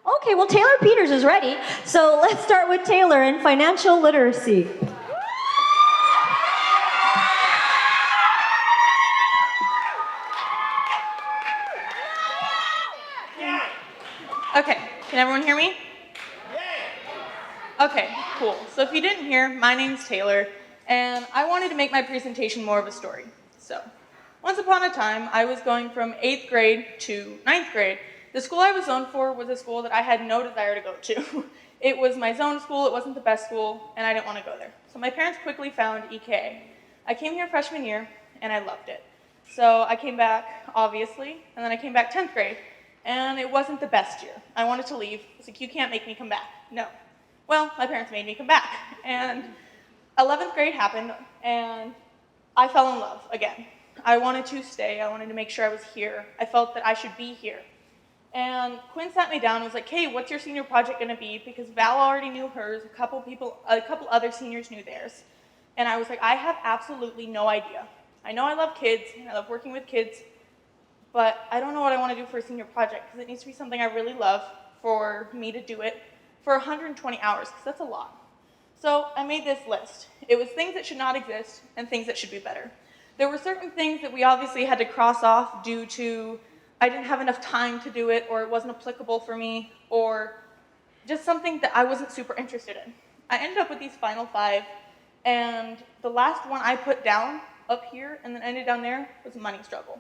Okay, well, Taylor Peters is ready. So let's start with Taylor in financial literacy. Okay, can everyone hear me? Okay, cool. So if you didn't hear, my name's Taylor, and I wanted to make my presentation more of a story. So, once upon a time, I was going from 8th grade to 9th grade. The school I was zoned for was a school that I had no desire to go to. It was my zone school, it wasn't the best school, and I didn't want to go there. So my parents quickly found EKA. I came here freshman year, and I loved it. So I came back, obviously, and then I came back 10th grade, and it wasn't the best year. I wanted to leave. I was like, you can't make me come back. No. Well, my parents made me come back, and 11th grade happened, and I fell in love again. I wanted to stay. I wanted to make sure I was here. I felt that I should be here. And Quinn sat me down and was like, hey, what's your senior project going to be? Because Val already knew hers, a couple other seniors knew theirs. And I was like, I have absolutely no idea. I know I love kids, and I love working with kids, but I don't know what I want to do for a senior project, because it needs to be something I really love for me to do it for 120 hours, because that's a lot. So I made this list. It was things that should not exist and things that should be better. There were certain things that we obviously had to cross off due to I didn't have enough time to do it, or it wasn't applicable for me, or just something that I wasn't super interested in. I ended up with these final 5, and the last one I put down up here and then ended down there was money struggle.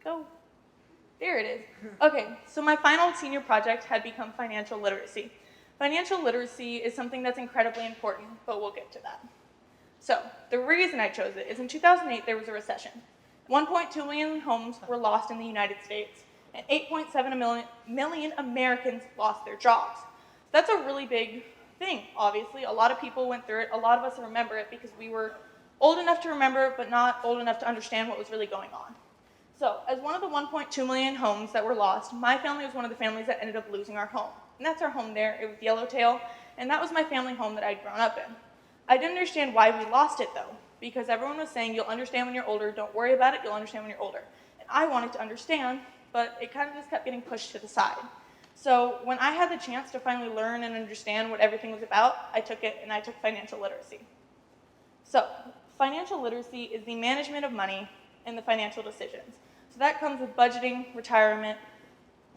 Go. There it is. Okay, so my final senior project had become financial literacy. Financial literacy is something that's incredibly important, but we'll get to that. So, the reason I chose it is in 2008 there was a recession. 1.2 million homes were lost in the United States, and 8.7 million Americans lost their jobs. That's a really big thing, obviously. A lot of people went through it. A lot of us remember it because we were old enough to remember, but not old enough to understand what was really going on. So, as one of the 1.2 million homes that were lost, my family was one of the families that ended up losing our home. And that's our home there. It was Yellowtail, and that was my family home that I'd grown up in. I didn't understand why we lost it, though, because everyone was saying, you'll understand when you're older, don't worry about it, you'll understand when you're older. And I wanted to understand, but it kind of just kept getting pushed to the side. So, when I had the chance to finally learn and understand what everything was about, I took it, and I took financial literacy. So, financial literacy is the management of money and the financial decisions. So that comes with budgeting, retirement,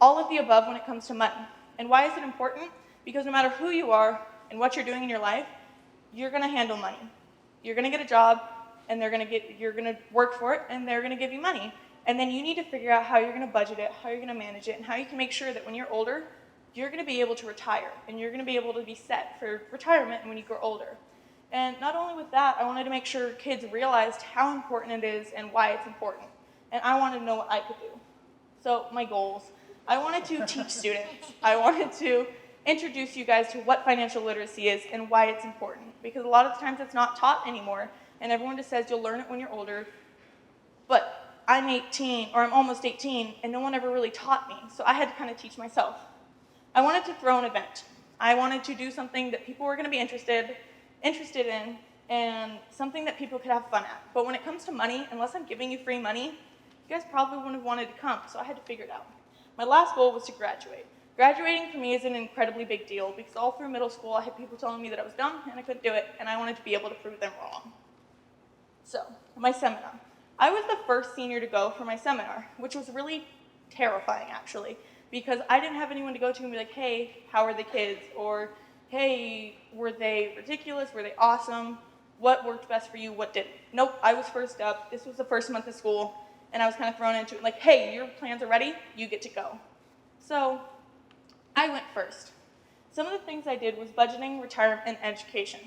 all of the above when it comes to money. And why is it important? Because no matter who you are and what you're doing in your life, you're going to handle money. You're going to get a job, and you're going to work for it, and they're going to give you money. And then you need to figure out how you're going to budget it, how you're going to manage it, and how you can make sure that when you're older, you're going to be able to retire, and you're going to be able to be set for retirement when you grow older. And not only with that, I wanted to make sure kids realized how important it is and why it's important. And I wanted to know what I could do. So my goals, I wanted to teach students. I wanted to introduce you guys to what financial literacy is and why it's important. Because a lot of the times it's not taught anymore, and everyone just says you'll learn it when you're older. But I'm 18, or I'm almost 18, and no one ever really taught me. So I had to kind of teach myself. I wanted to throw an event. I wanted to do something that people were going to be interested in, and something that people could have fun at. But when it comes to money, unless I'm giving you free money, you guys probably wouldn't have wanted to come, so I had to figure it out. My last goal was to graduate. Graduating for me is an incredibly big deal because all through middle school I had people telling me that I was dumb and I couldn't do it, and I wanted to be able to prove them wrong. So, my seminar. I was the first senior to go for my seminar, which was really terrifying actually, because I didn't have anyone to go to and be like, hey, how are the kids? Or, hey, were they ridiculous? Were they awesome? What worked best for you? What didn't? Nope, I was first up. This was the first month of school, and I was kind of thrown into it like, hey, your plans are ready, you get to go. So I went first. Some of the things I did was budgeting, retirement, and education.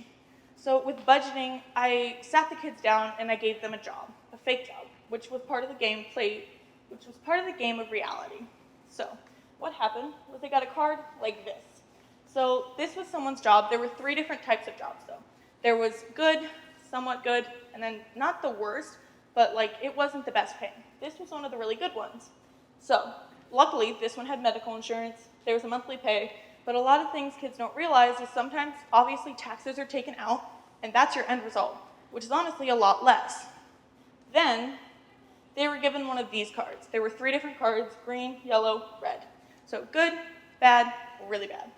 So with budgeting, I sat the kids down and I gave them a job, a fake job, which was part of the game of reality. So what happened was they got a card like this. So this was someone's job. There were 3 different types of jobs though. There was good, somewhat good, and then not the worst, but like it wasn't the best paying. This was one of the really good ones. So luckily, this one had medical insurance, there was a monthly pay, but a lot of things kids don't realize is sometimes, obviously, taxes are taken out, and that's your end result, which is honestly a lot less. Then, they were given one of these cards. There were 3 different cards, green, yellow, red. So good, bad, really bad.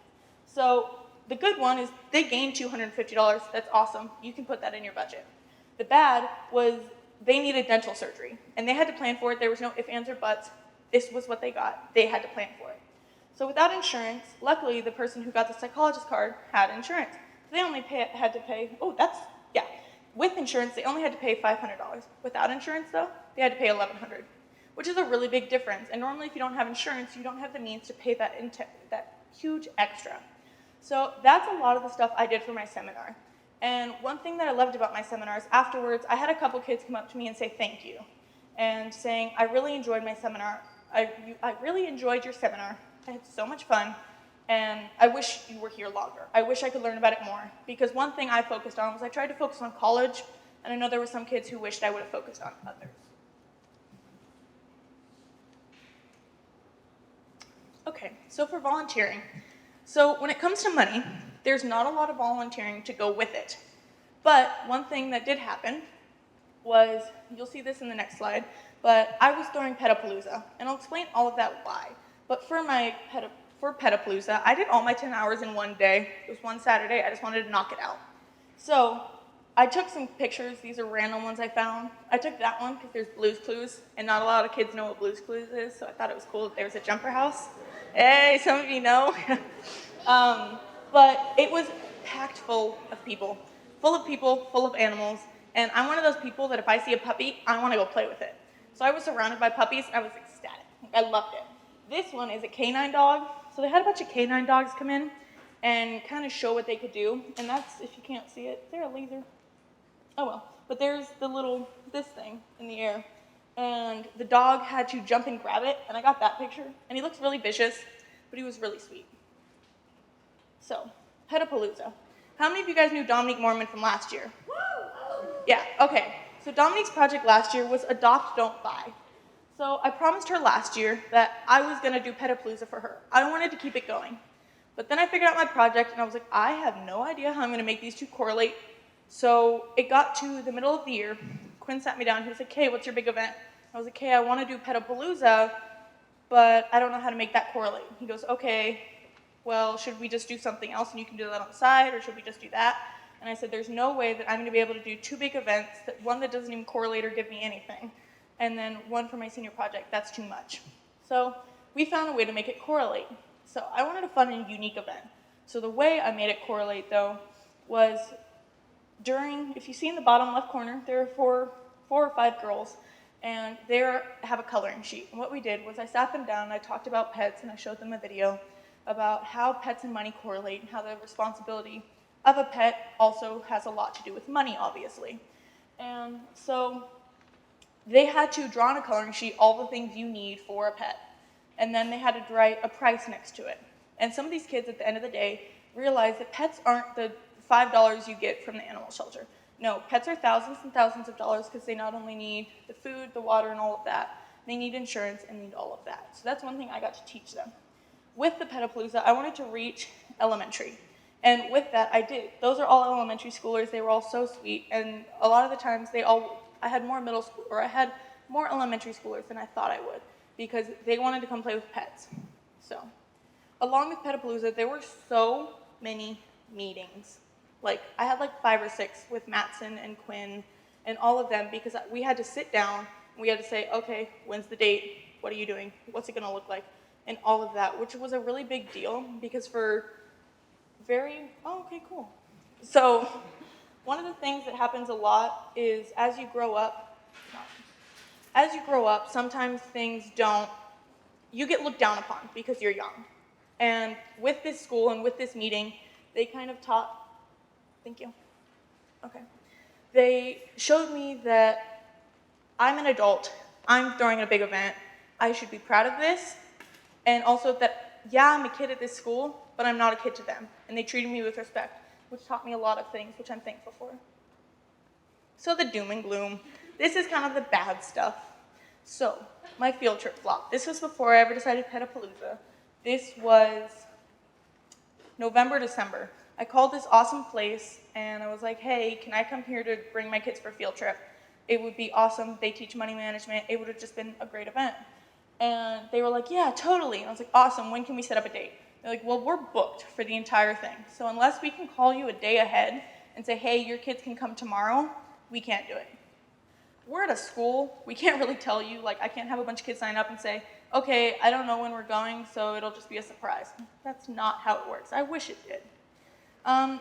So the good one is they gained $250. That's awesome. You can put that in your budget. The bad was they needed dental surgery, and they had to plan for it. There was no ifs, ands, or buts. This was what they got. They had to plan for it. So without insurance, luckily the person who got the psychologist card had insurance. They only had to pay, with insurance, they only had to pay $500. Without insurance, though, they had to pay $1,100, which is a really big difference. And normally, if you don't have insurance, you don't have the means to pay that huge extra. So that's a lot of the stuff I did for my seminar. And one thing that I loved about my seminars, afterwards, I had a couple kids come up to me and say thank you, and saying, I really enjoyed my seminar. I really enjoyed your seminar. I had so much fun. And I wish you were here longer. I wish I could learn about it more. Because one thing I focused on was I tried to focus on college, and I know there were some kids who wished I would have focused on others. Okay, so for volunteering. So when it comes to money, there's not a lot of volunteering to go with it. But one thing that did happen was, you'll see this in the next slide, but I was throwing Palooza, and I'll explain all of that why. But for Palooza, I did all my 10 hours in one day. It was one Saturday. I just wanted to knock it out. So I took some pictures. These are random ones I found. I took that one because there's Blue's Clues, and not a lot of kids know what Blue's Clues is, so I thought it was cool that there was a jumper house. Hey, some of you know. But it was packed full of people, full of animals, and I'm one of those people that if I see a puppy, I want to go play with it. So I was surrounded by puppies, and I was ecstatic. I loved it. This one is a canine dog. So they had a bunch of canine dogs come in and kind of show what they could do. And that's, if you can't see it, is there a laser? Oh well. But there's this thing in the air. And the dog had to jump and grab it, and I got that picture. And he looks really vicious, but he was really sweet. So, Palooza. How many of you guys knew Dominique Mormon from last year? Yeah, okay. So Dominique's project last year was Adopt, Don't Buy. So I promised her last year that I was going to do Palooza for her. I wanted to keep it going. But then I figured out my project, and I was like, I have no idea how I'm going to make these two correlate. So it got to the middle of the year. Quinn sat me down. He was like, hey, what's your big event? I was like, hey, I want to do Palooza, but I don't know how to make that correlate. He goes, okay, well, should we just do something else, and you can do that on the side, or should we just do that? And I said, there's no way that I'm going to be able to do 2 big events, one that doesn't even correlate or give me anything, and then one for my senior project. That's too much. So we found a way to make it correlate. So I wanted a fun and unique event. So the way I made it correlate, though, was if you see in the bottom left corner, there are four or five girls, and they have a coloring sheet. And what we did was I sat them down, and I talked about pets, and I showed them a video about how pets and money correlate, and how the responsibility of a pet also has a lot to do with money, obviously. And so they had to draw on a coloring sheet all the things you need for a pet. And then they had to write a price next to it. And some of these kids at the end of the day realized that pets aren't the $5 you get from the animal shelter. No, pets are thousands and thousands of dollars because they not only need the food, the water, and all of that, they need insurance and need all of that. So that's one thing I got to teach them. With the Palooza, I wanted to reach elementary. And with that, I did. Those are all elementary schoolers. They were all so sweet. And a lot of the times, I had more middle school, or I had more elementary schoolers than I thought I would, because they wanted to come play with pets. So, along with Palooza, there were so many meetings. I had 5 or 6 with Matson and Quinn and all of them, because we had to sit down and we had to say, okay, when's the date? What are you doing? What's it going to look like? And all of that, which was a really big deal, because okay, cool. So, one of the things that happens a lot is as you grow up, sometimes you get looked down upon because you're young. And with this school and with this meeting, they kind of thank you. Okay. They showed me that I'm an adult, I'm throwing a big event, I should be proud of this, and also that, yeah, I'm a kid at this school, but I'm not a kid to them. And they treated me with respect, which taught me a lot of things, which I'm thankful for. So the doom and gloom. This is kind of the bad stuff. So, my field trip flop. This was before I ever decided to Palooza. This was November, December. I called this awesome place, and I was like, hey, can I come here to bring my kids for a field trip? It would be awesome. They teach money management. It would have just been a great event. And they were like, yeah, totally. And I was like, awesome. When can we set up a date? They're like, well, we're booked for the entire thing. So unless we can call you a day ahead and say, hey, your kids can come tomorrow, we can't do it. We're at a school. We can't really tell you. Like, I can't have a bunch of kids sign up and say, okay, I don't know when we're going, so it'll just be a surprise. That's not how it works. I wish it did.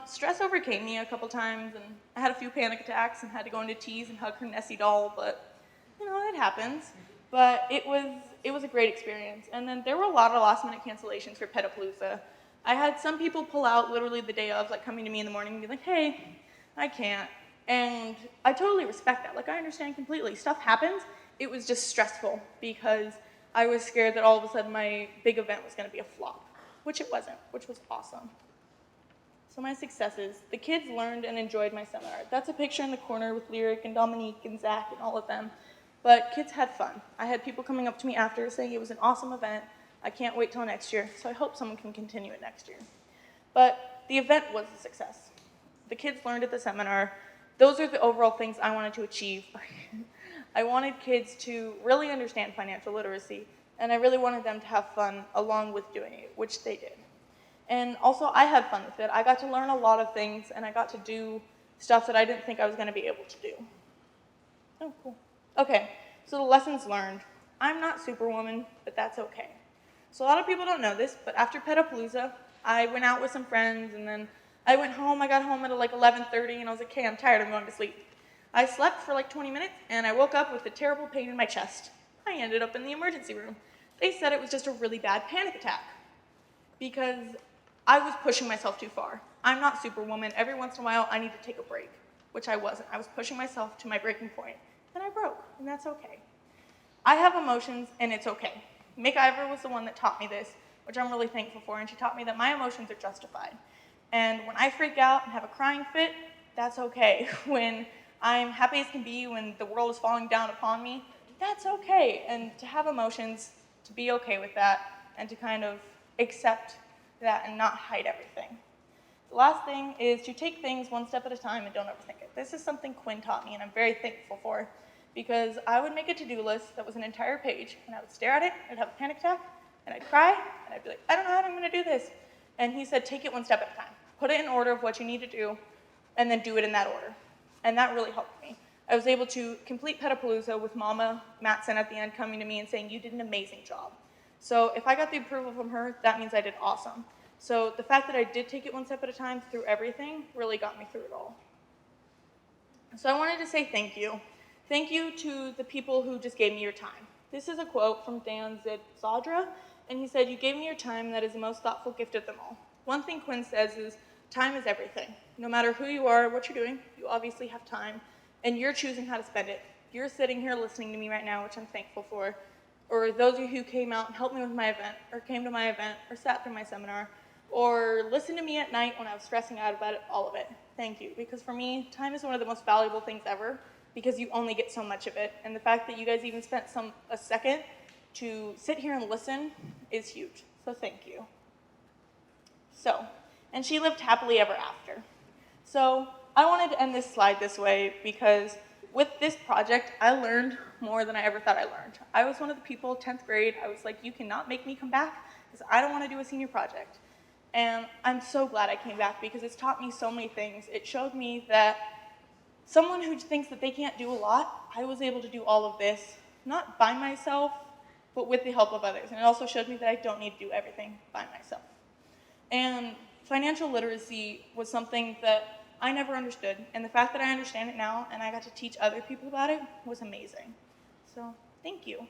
Stress overcame me a couple times, and I had a few panic attacks and had to go into tease and hug her Nessie doll, but, you know, it happens. But it was a great experience. And then there were a lot of last-minute cancellations for Palooza. I had some people pull out literally the day of, like coming to me in the morning and be like, hey, I can't. And I totally respect that. Like, I understand completely. Stuff happens. It was just stressful because I was scared that all of a sudden my big event was going to be a flop, which it wasn't, which was awesome. So my successes, the kids learned and enjoyed my seminar. That's a picture in the corner with Lyric and Dominique and Zach and all of them. But kids had fun. I had people coming up to me after saying it was an awesome event. I can't wait till next year, so I hope someone can continue it next year. But the event was a success. The kids learned at the seminar. Those are the overall things I wanted to achieve. I wanted kids to really understand financial literacy, and I really wanted them to have fun along with doing it, which they did. And also, I had fun with it. I got to learn a lot of things, and I got to do stuff that I didn't think I was going to be able to do. Oh, cool. Okay, so the lessons learned. I'm not Superwoman, but that's okay. So a lot of people don't know this, but after Palooza, I went out with some friends, and then I went home. I got home at like 11:30, and I was like, okay, I'm tired. I'm going to sleep. I slept for like 20 minutes, and I woke up with a terrible pain in my chest. I ended up in the emergency room. They said it was just a really bad panic attack because I was pushing myself too far. I'm not Superwoman. Every once in a while, I need to take a break, which I wasn't. I was pushing myself to my breaking point, and I broke, and that's okay. I have emotions, and it's okay. Mick Ivor was the one that taught me this, which I'm really thankful for, and she taught me that my emotions are justified. And when I freak out and have a crying fit, that's okay. When I'm happy as can be, when the world is falling down upon me, that's okay. And to have emotions, to be okay with that, and to kind of accept that and not hide everything. The last thing is to take things one step at a time and don't overthink it. This is something Quinn taught me, and I'm very thankful for, because I would make a to-do list that was an entire page, and I would stare at it, I'd have a panic attack, and I'd cry, and I'd be like, I don't know how I'm going to do this. And he said, take it one step at a time. Put it in order of what you need to do, and then do it in that order. And that really helped me. I was able to complete Palooza with Mama Matson at the end coming to me and saying, you did an amazing job. So if I got the approval from her, that means I did awesome. So the fact that I did take it one step at a time through everything really got me through it all. So I wanted to say thank you. Thank you to the people who just gave me your time. This is a quote from Dan Zadra, and he said, you gave me your time, that is the most thoughtful gift of them all. One thing Quinn says is, time is everything. No matter who you are, what you're doing, you obviously have time, and you're choosing how to spend it. You're sitting here listening to me right now, which I'm thankful for, or those of you who came out and helped me with my event, or came to my event, or sat through my seminar, or listened to me at night when I was stressing out about it, all of it. Thank you, because for me, time is one of the most valuable things ever, because you only get so much of it, and the fact that you guys even spent a second to sit here and listen is huge, so thank you. So, and she lived happily ever after. So, I wanted to end this slide this way because with this project, I learned more than I ever thought I learned. I was one of the people, 10th grade, I was like, you cannot make me come back because I don't want to do a senior project. And I'm so glad I came back because it's taught me so many things. It showed me that someone who thinks that they can't do a lot, I was able to do all of this, not by myself, but with the help of others. And it also showed me that I don't need to do everything by myself. And financial literacy was something that I never understood. And the fact that I understand it now and I got to teach other people about it was amazing. So, thank you.